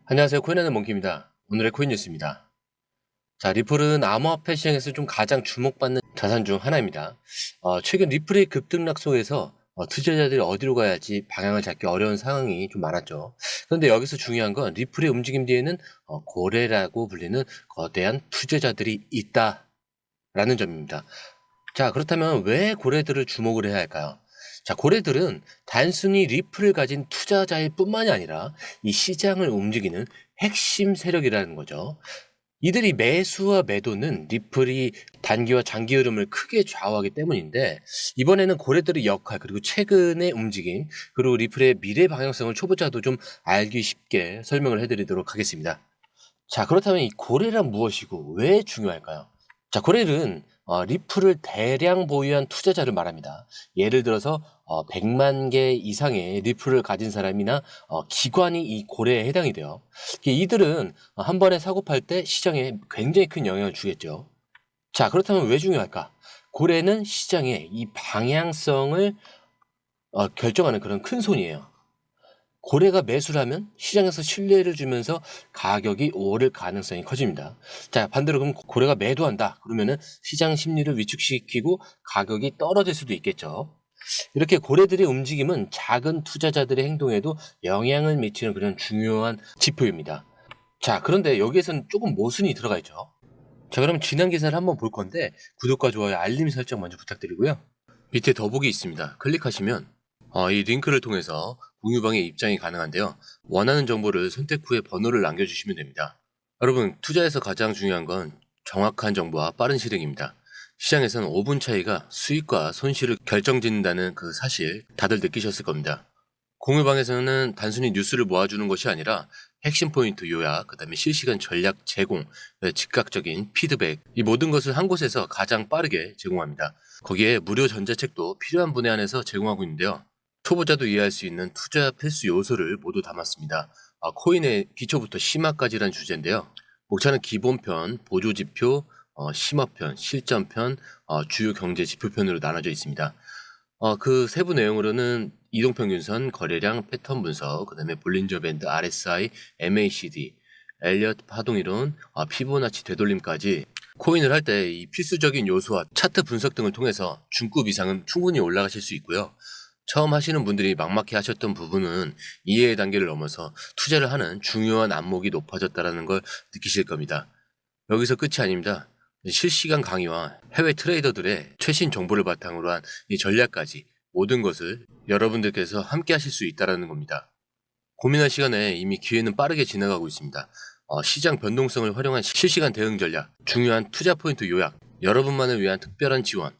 안녕하세요. 코인하는 몽키입니다. 오늘의 코인 뉴스입니다. 자, 리플은 암호화폐 시장에서 좀 가장 주목받는 자산 중 하나입니다. 최근 리플의 급등락 속에서 투자자들이 어디로 가야 할지 방향을 잡기 어려운 상황이 좀 많았죠. 그런데 여기서 중요한 건 리플의 움직임 뒤에는 고래라고 불리는 거대한 투자자들이 있다라는 점입니다. 자, 그렇다면 왜 고래들을 주목을 해야 할까요? 자, 고래들은 단순히 리플을 가진 투자자일 뿐만이 아니라 이 시장을 움직이는 핵심 세력이라는 거죠. 이들이 매수와 매도는 리플이 단기와 장기 흐름을 크게 좌우하기 때문인데, 이번에는 고래들의 역할, 그리고 최근의 움직임, 그리고 리플의 미래 방향성을 초보자도 좀 알기 쉽게 설명을 해드리도록 하겠습니다. 자, 그렇다면 이 고래란 무엇이고 왜 중요할까요? 자, 고래는 리플을 대량 보유한 투자자를 말합니다. 예를 들어서 100만 개 이상의 리플을 가진 사람이나 기관이 이 고래에 해당이 돼요. 이들은 한 번에 사고 팔 때 시장에 굉장히 큰 영향을 주겠죠. 자, 그렇다면 왜 중요할까? 고래는 시장의 이 방향성을 결정하는 그런 큰 손이에요. 고래가 매수를 하면 시장에서 신뢰를 주면서 가격이 오를 가능성이 커집니다. 자, 반대로 그럼 고래가 매도한다. 그러면은 시장 심리를 위축시키고 가격이 떨어질 수도 있겠죠. 이렇게 고래들의 움직임은 작은 투자자들의 행동에도 영향을 미치는 그런 중요한 지표입니다. 자, 그런데 여기에서는 조금 모순이 들어가 있죠. 자, 그럼 지난 기사를 한번 볼 건데 구독과 좋아요, 알림 설정 먼저 부탁드리고요. 밑에 더보기 있습니다. 클릭하시면 이 링크를 통해서 공유방에 입장이 가능한데요. 원하는 정보를 선택 후에 번호를 남겨주시면 됩니다. 여러분, 투자에서 가장 중요한 건 정확한 정보와 빠른 실행입니다. 시장에서는 5분 차이가 수익과 손실을 결정짓는다는 그 사실 다들 느끼셨을 겁니다. 공유방에서는 단순히 뉴스를 모아주는 것이 아니라 핵심 포인트 요약, 그 다음에 실시간 전략 제공, 즉각적인 피드백, 이 모든 것을 한 곳에서 가장 빠르게 제공합니다. 거기에 무료 전자책도 필요한 분야 안에서 제공하고 있는데요. 초보자도 이해할 수 있는 투자 필수 요소를 모두 담았습니다. 코인의 기초부터 심화까지란 주제인데요. 목차는 기본편, 보조지표, 심화편, 실전편, 주요 경제 지표편으로 나눠져 있습니다. 그 세부 내용으로는 이동평균선, 거래량, 패턴 분석, 그 다음에 볼린저 밴드, RSI, MACD, 엘리엇 파동이론, 피보나치 되돌림까지 코인을 할 때 이 필수적인 요소와 차트 분석 등을 통해서 중급 이상은 충분히 올라가실 수 있고요. 처음 하시는 분들이 막막해 하셨던 부분은 이해의 단계를 넘어서 투자를 하는 중요한 안목이 높아졌다는 걸 느끼실 겁니다. 여기서 끝이 아닙니다. 실시간 강의와 해외 트레이더들의 최신 정보를 바탕으로 한 이 전략까지 모든 것을 여러분들께서 함께 하실 수 있다는 겁니다. 고민할 시간에 이미 기회는 빠르게 지나가고 있습니다. 시장 변동성을 활용한 실시간 대응 전략, 중요한 투자 포인트 요약, 여러분만을 위한 특별한 지원.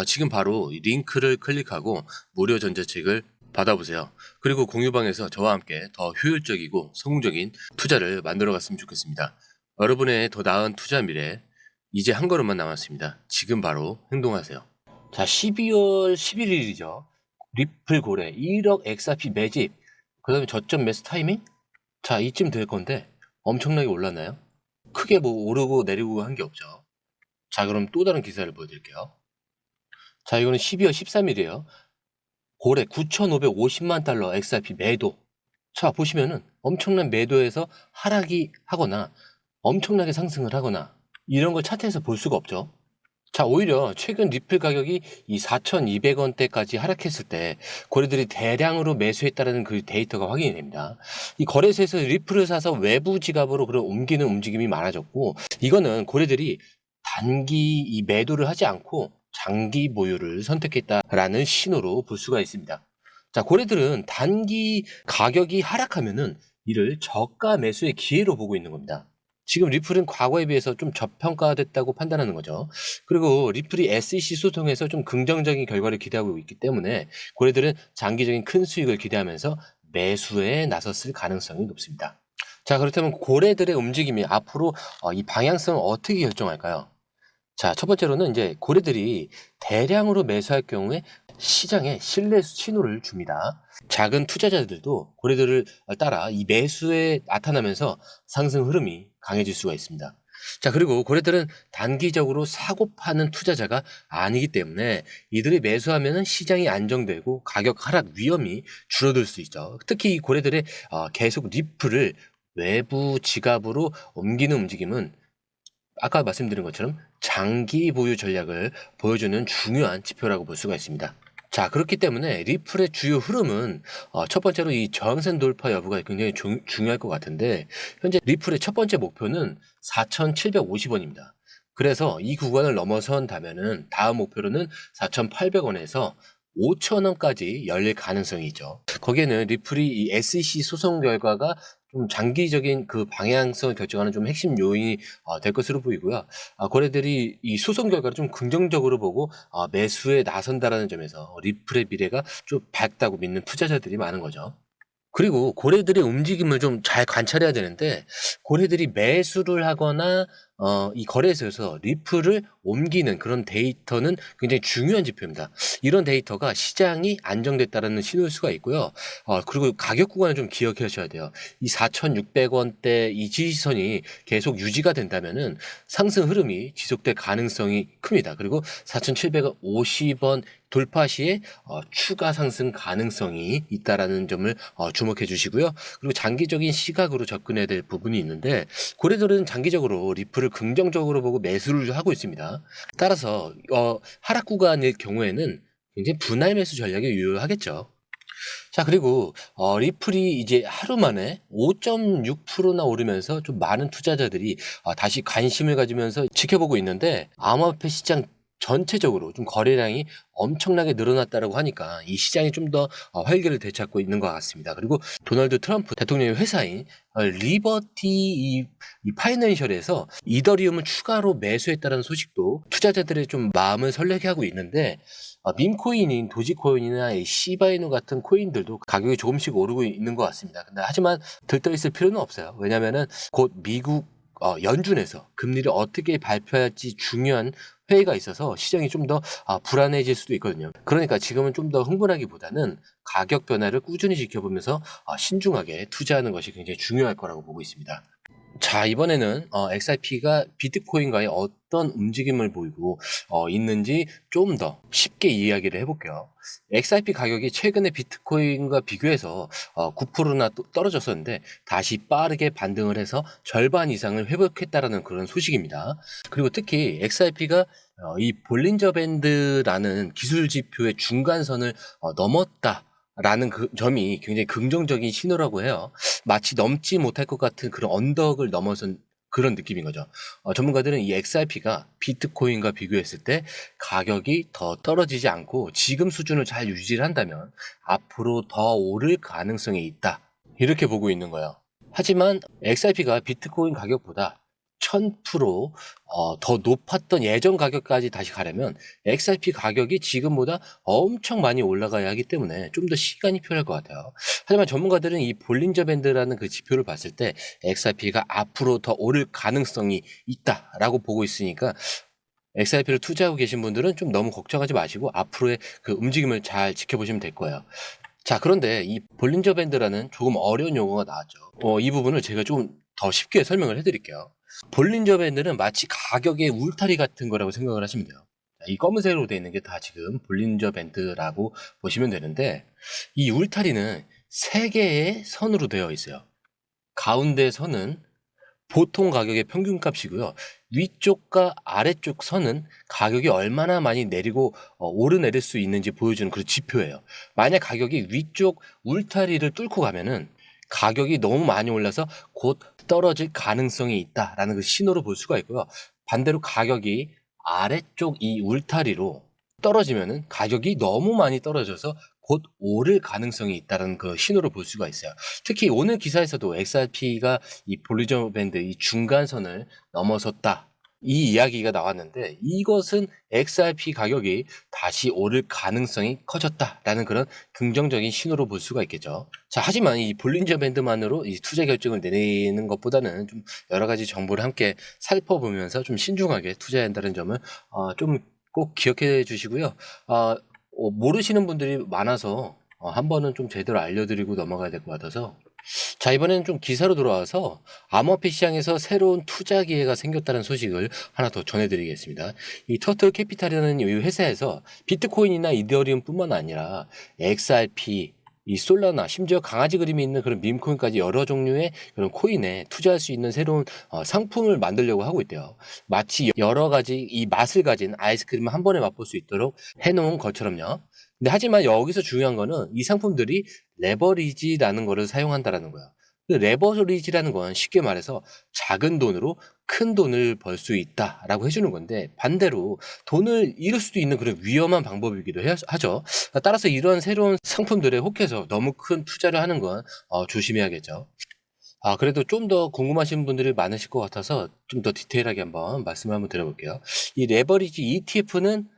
지금 바로 이 링크를 클릭하고 무료 전자책을 받아보세요. 그리고 공유방에서 저와 함께 더 효율적이고 성공적인 투자를 만들어 갔으면 좋겠습니다. 여러분의 더 나은 투자 미래, 이제 한 걸음만 남았습니다. 지금 바로 행동하세요. 자, 12월 11일이죠. 리플 고래 1억 XRP 매집. 그 다음에 저점 매수 타이밍? 자, 이쯤 될 건데 엄청나게 올랐나요? 크게 뭐 오르고 내리고 한 게 없죠. 자, 그럼 또 다른 기사를 보여드릴게요. 자, 이거는 12월 13일이에요. 고래 9,550만 달러 XRP 매도. 자, 보시면은 엄청난 매도에서 하락이 하거나 엄청나게 상승을 하거나 이런 걸 차트에서 볼 수가 없죠. 자, 오히려 최근 리플 가격이 이 4,200원대까지 하락했을 때 고래들이 대량으로 매수했다는 그 데이터가 확인이 됩니다. 이 거래소에서 리플을 사서 외부 지갑으로 그런 옮기는 움직임이 많아졌고, 이거는 고래들이 단기 이 매도를 하지 않고 장기 보유를 선택했다라는 신호로 볼 수가 있습니다. 자, 고래들은 단기 가격이 하락하면은 이를 저가 매수의 기회로 보고 있는 겁니다. 지금 리플은 과거에 비해서 좀 저평가됐다고 판단하는 거죠. 그리고 리플이 SEC 소송에서 좀 긍정적인 결과를 기대하고 있기 때문에 고래들은 장기적인 큰 수익을 기대하면서 매수에 나섰을 가능성이 높습니다. 자, 그렇다면 고래들의 움직임이 앞으로 이 방향성을 어떻게 결정할까요? 자, 첫 번째로는 이제 고래들이 대량으로 매수할 경우에 시장에 신뢰 신호를 줍니다. 작은 투자자들도 고래들을 따라 이 매수에 나타나면서 상승 흐름이 강해질 수가 있습니다. 자, 그리고 고래들은 단기적으로 사고 파는 투자자가 아니기 때문에 이들이 매수하면 시장이 안정되고 가격 하락 위험이 줄어들 수 있죠. 특히 이 고래들의 계속 리플을 외부 지갑으로 옮기는 움직임은 아까 말씀드린 것처럼 장기 보유 전략을 보여주는 중요한 지표라고 볼 수가 있습니다. 자, 그렇기 때문에 리플의 주요 흐름은 첫 번째로 이 저항선 돌파 여부가 굉장히 중요할 것 같은데, 현재 리플의 첫 번째 목표는 4,750원입니다. 그래서 이 구간을 넘어선다면은 다음 목표로는 4,800원에서 5,000원까지 열릴 가능성이 있죠. 거기에는 리플이 이 SEC 소송 결과가 좀 장기적인 그 방향성을 결정하는 좀 핵심 요인이 될 것으로 보이고요. 거래들이 이 소송 결과를 좀 긍정적으로 보고 매수에 나선다라는 점에서 리플의 미래가 좀 밝다고 믿는 투자자들이 많은 거죠. 그리고 고래들의 움직임을 좀 잘 관찰해야 되는데, 고래들이 매수를 하거나 이 거래소에서 리플을 옮기는 그런 데이터는 굉장히 중요한 지표입니다. 이런 데이터가 시장이 안정됐다는 신호일 수가 있고요. 그리고 가격 구간을 좀 기억하셔야 돼요. 이 4,600원대 이 지지선이 계속 유지가 된다면은 상승 흐름이 지속될 가능성이 큽니다. 그리고 4,750원 돌파 시에 추가 상승 가능성이 있다라는 점을 주목해 주시고요. 그리고 장기적인 시각으로 접근해야 될 부분이 있는데, 고래들은 장기적으로 리플을 긍정적으로 보고 매수를 하고 있습니다. 따라서 하락 구간일 경우에는 굉장히 분할 매수 전략이 유효하겠죠. 자, 그리고 리플이 이제 하루 만에 5.6%나 오르면서 좀 많은 투자자들이 다시 관심을 가지면서 지켜보고 있는데, 암호화폐 시장 전체적으로 좀 거래량이 엄청나게 늘어났다라고 하니까 이 시장이 좀 더 활기를 되찾고 있는 것 같습니다. 그리고 도널드 트럼프 대통령의 회사인 리버티 이 파이낸셜에서 이더리움을 추가로 매수했다는 소식도 투자자들의 좀 마음을 설레게 하고 있는데, 밈코인인 도지코인이나 이 시바이누 같은 코인들도 가격이 조금씩 오르고 있는 것 같습니다. 근데 하지만 들떠 있을 필요는 없어요. 왜냐면은 곧 미국 연준에서 금리를 어떻게 발표할지 중요한 회의가 있어서 시장이 좀 더 불안해질 수도 있거든요. 그러니까 지금은 좀 더 흥분하기보다는 가격 변화를 꾸준히 지켜보면서 신중하게 투자하는 것이 굉장히 중요할 거라고 보고 있습니다. 자, 이번에는 XRP가 비트코인과의 어떤 움직임을 보이고 있는지 좀 더 쉽게 이야기를 해볼게요. XRP 가격이 최근에 비트코인과 비교해서 9%나 떨어졌었는데 다시 빠르게 반등을 해서 절반 이상을 회복했다라는 그런 소식입니다. 그리고 특히 XRP가 이 볼린저 밴드라는 기술 지표의 중간선을 넘었다. 라는 그 점이 굉장히 긍정적인 신호라고 해요. 마치 넘지 못할 것 같은 그런 언덕을 넘어선 그런 느낌인 거죠. 전문가들은 이 XRP가 비트코인과 비교했을 때 가격이 더 떨어지지 않고 지금 수준을 잘 유지를 한다면 앞으로 더 오를 가능성이 있다. 이렇게 보고 있는 거예요. 하지만 XRP가 비트코인 가격보다 1000% 더 높았던 예전 가격까지 다시 가려면 XRP 가격이 지금보다 엄청 많이 올라가야 하기 때문에 좀 더 시간이 필요할 것 같아요. 하지만 전문가들은 이 볼린저 밴드라는 그 지표를 봤을 때 XRP가 앞으로 더 오를 가능성이 있다라고 보고 있으니까 XRP를 투자하고 계신 분들은 좀 너무 걱정하지 마시고 앞으로의 그 움직임을 잘 지켜보시면 될 거예요. 자, 그런데 이 볼린저 밴드라는 조금 어려운 용어가 나왔죠. 이 부분을 제가 좀 더 쉽게 설명을 해드릴게요. 볼린저 밴드는 마치 가격의 울타리 같은 거라고 생각을 하시면 돼요. 이 검은색으로 되어 있는 게 다 지금 볼린저 밴드라고 보시면 되는데, 이 울타리는 세 개의 선으로 되어 있어요. 가운데 선은 보통 가격의 평균값이고요. 위쪽과 아래쪽 선은 가격이 얼마나 많이 내리고 오르내릴 수 있는지 보여주는 그런 지표예요. 만약 가격이 위쪽 울타리를 뚫고 가면은 가격이 너무 많이 올라서 곧 떨어질 가능성이 있다라는 그 신호로 볼 수가 있고요. 반대로 가격이 아래쪽 이 울타리로 떨어지면은 가격이 너무 많이 떨어져서 곧 오를 가능성이 있다는 그 신호를 볼 수가 있어요. 특히 오늘 기사에서도 XRP가 이 볼리저 밴드 이 중간선을 넘어섰다. 이 이야기가 나왔는데 이것은 XRP 가격이 다시 오를 가능성이 커졌다라는 그런 긍정적인 신호로 볼 수가 있겠죠. 자, 하지만 이 볼린저 밴드만으로 이 투자 결정을 내리는 것보다는 좀 여러 가지 정보를 함께 살펴보면서 좀 신중하게 투자해야 한다는 점을 좀 꼭 기억해 주시고요. 모르시는 분들이 많아서 한 번은 좀 제대로 알려드리고 넘어가야 될 것 같아서. 자, 이번에는 좀 기사로 돌아와서 암호화폐 시장에서 새로운 투자 기회가 생겼다는 소식을 하나 더 전해드리겠습니다. 이 터틀 캐피탈이라는 이 회사에서 비트코인이나 이더리움뿐만 아니라 XRP, 이 솔라나 심지어 강아지 그림이 있는 그런 밈코인까지 여러 종류의 그런 코인에 투자할 수 있는 새로운 상품을 만들려고 하고 있대요. 마치 여러 가지 이 맛을 가진 아이스크림을 한 번에 맛볼 수 있도록 해놓은 것처럼요. 근데 하지만 여기서 중요한 거는 이 상품들이 레버리지라는 거를 사용한다라는 거예요. 그 레버리지라는 건 쉽게 말해서 작은 돈으로 큰 돈을 벌 수 있다라고 해주는 건데, 반대로 돈을 잃을 수도 있는 그런 위험한 방법이기도 하죠. 따라서 이런 새로운 상품들에 혹해서 너무 큰 투자를 하는 건 조심해야겠죠. 그래도 좀 더 궁금하신 분들이 많으실 것 같아서 좀 더 디테일하게 한번 말씀을 한번 드려볼게요. 이 레버리지 ETF는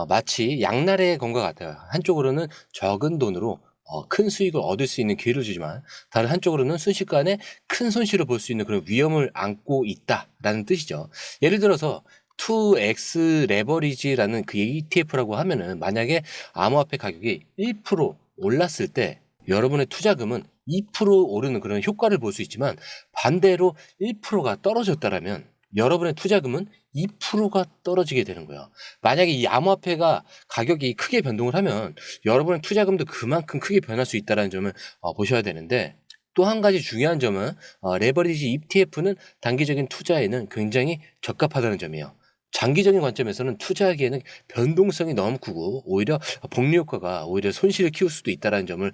마치 양날의 검과 같아요. 한쪽으로는 적은 돈으로 큰 수익을 얻을 수 있는 기회를 주지만, 다른 한쪽으로는 순식간에 큰 손실을 볼 수 있는 그런 위험을 안고 있다라는 뜻이죠. 예를 들어서 2X 레버리지라는 그 ETF라고 하면은, 만약에 암호화폐 가격이 1% 올랐을 때 여러분의 투자금은 2% 오르는 그런 효과를 볼 수 있지만, 반대로 1%가 떨어졌다라면 여러분의 투자금은 2%가 떨어지게 되는 거예요. 만약에 이 암호화폐가 가격이 크게 변동을 하면 여러분의 투자금도 그만큼 크게 변할 수 있다는 점을 보셔야 되는데, 또 한 가지 중요한 점은 레버리지 ETF는 단기적인 투자에는 굉장히 적합하다는 점이에요. 장기적인 관점에서는 투자하기에는 변동성이 너무 크고 오히려 복리 효과가 오히려 손실을 키울 수도 있다는 점을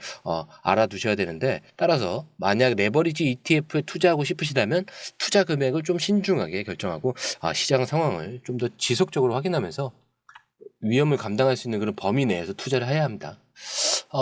알아두셔야 되는데, 따라서 만약 레버리지 ETF에 투자하고 싶으시다면 투자 금액을 좀 신중하게 결정하고 시장 상황을 좀 더 지속적으로 확인하면서 위험을 감당할 수 있는 그런 범위 내에서 투자를 해야 합니다.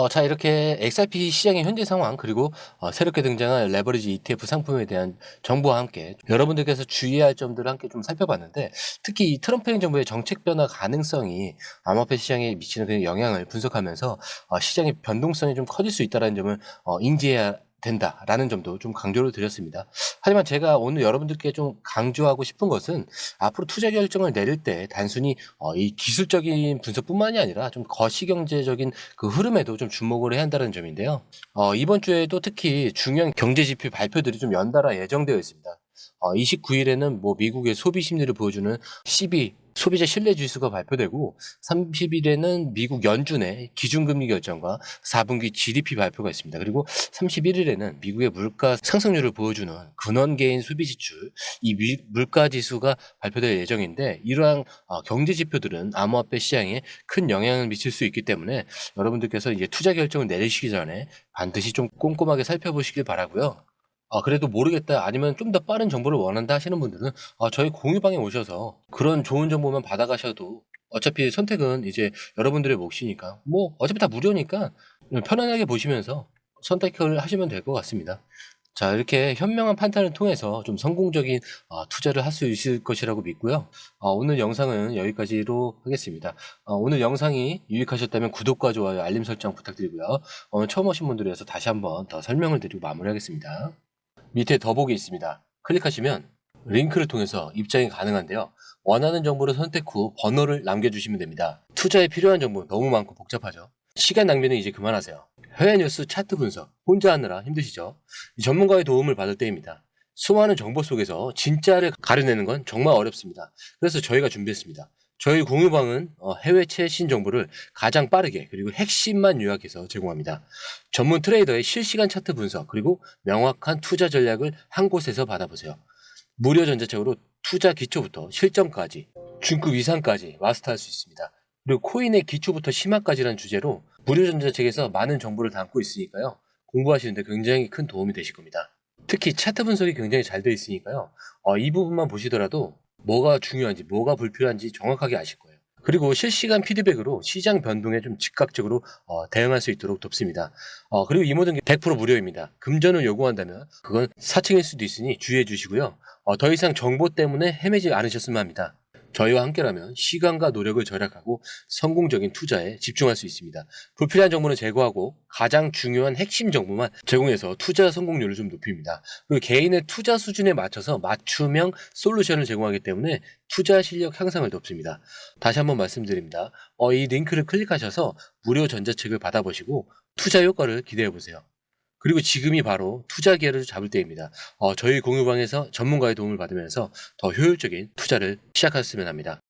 자, 이렇게 XRP 시장의 현재 상황, 그리고 새롭게 등장한 레버리지 ETF 상품에 대한 정보와 함께 여러분들께서 주의할 점들을 함께 좀 살펴봤는데, 특히 이 트럼프 행정부의 정책 변화 가능성이 암호화폐 시장에 미치는 그 영향을 분석하면서 시장의 변동성이 좀 커질 수 있다는 점을 인지해야 된다라는 점도 좀 강조를 드렸습니다. 하지만 제가 오늘 여러분들께 좀 강조하고 싶은 것은, 앞으로 투자 결정을 내릴 때 단순히 이 기술적인 분석뿐만이 아니라 좀 거시경제적인 그 흐름에도 좀 주목을 해야 한다는 점인데요. 이번 주에도 특히 중요한 경제 지표 발표들이 좀 연달아 예정되어 있습니다. 29일에는 뭐 미국의 소비 심리를 보여주는 CB 소비자 신뢰 지수가 발표되고, 30일에는 미국 연준의 기준금리 결정과 4분기 GDP 발표가 있습니다. 그리고 31일에는 미국의 물가 상승률을 보여주는 근원개인 소비 지출, 이 물가 지수가 발표될 예정인데, 이러한 경제 지표들은 암호화폐 시장에 큰 영향을 미칠 수 있기 때문에 여러분들께서 이제 투자 결정을 내리시기 전에 반드시 좀 꼼꼼하게 살펴보시길 바라고요. 그래도 모르겠다, 아니면 좀 더 빠른 정보를 원한다 하시는 분들은 저희 공유방에 오셔서 그런 좋은 정보만 받아가셔도, 어차피 선택은 이제 여러분들의 몫이니까, 뭐 어차피 다 무료니까 편안하게 보시면서 선택을 하시면 될 것 같습니다. 자, 이렇게 현명한 판단을 통해서 좀 성공적인 투자를 할 수 있을 것이라고 믿고요. 오늘 영상은 여기까지로 하겠습니다. 오늘 영상이 유익하셨다면 구독과 좋아요, 알림 설정 부탁드리고요. 오늘 처음 오신 분들이어서 다시 한번 더 설명을 드리고 마무리하겠습니다. 밑에 더보기 있습니다. 클릭하시면 링크를 통해서 입장이 가능한데요. 원하는 정보를 선택 후 번호를 남겨주시면 됩니다. 투자에 필요한 정보 너무 많고 복잡하죠? 시간 낭비는 이제 그만하세요. 해외 뉴스 차트 분석 혼자 하느라 힘드시죠? 전문가의 도움을 받을 때입니다. 수많은 정보 속에서 진짜를 가려내는 건 정말 어렵습니다. 그래서 저희가 준비했습니다. 저희 공유방은 해외 최신 정보를 가장 빠르게 그리고 핵심만 요약해서 제공합니다. 전문 트레이더의 실시간 차트 분석, 그리고 명확한 투자 전략을 한 곳에서 받아보세요. 무료 전자책으로 투자 기초부터 실전까지, 중급 이상까지 마스터할 수 있습니다. 그리고 코인의 기초부터 심화까지라는 주제로 무료 전자책에서 많은 정보를 담고 있으니까요. 공부하시는데 굉장히 큰 도움이 되실 겁니다. 특히 차트 분석이 굉장히 잘 되어 있으니까요. 이 부분만 보시더라도 뭐가 중요한지 뭐가 불필요한지 정확하게 아실 거예요. 그리고 실시간 피드백으로 시장 변동에 좀 즉각적으로 대응할 수 있도록 돕습니다. 그리고 이 모든 게 100% 무료입니다. 금전을 요구한다면 그건 사칭일 수도 있으니 주의해 주시고요. 더 이상 정보 때문에 헤매지 않으셨으면 합니다. 저희와 함께라면 시간과 노력을 절약하고 성공적인 투자에 집중할 수 있습니다. 불필요한 정보는 제거하고 가장 중요한 핵심 정보만 제공해서 투자 성공률을 좀 높입니다. 그리고 개인의 투자 수준에 맞춰서 맞춤형 솔루션을 제공하기 때문에 투자 실력 향상을 돕습니다. 다시 한번 말씀드립니다. 이 링크를 클릭하셔서 무료 전자책을 받아보시고 투자 효과를 기대해보세요. 그리고 지금이 바로 투자 기회를 잡을 때입니다. 저희 공유방에서 전문가의 도움을 받으면서 더 효율적인 투자를 시작하셨으면 합니다.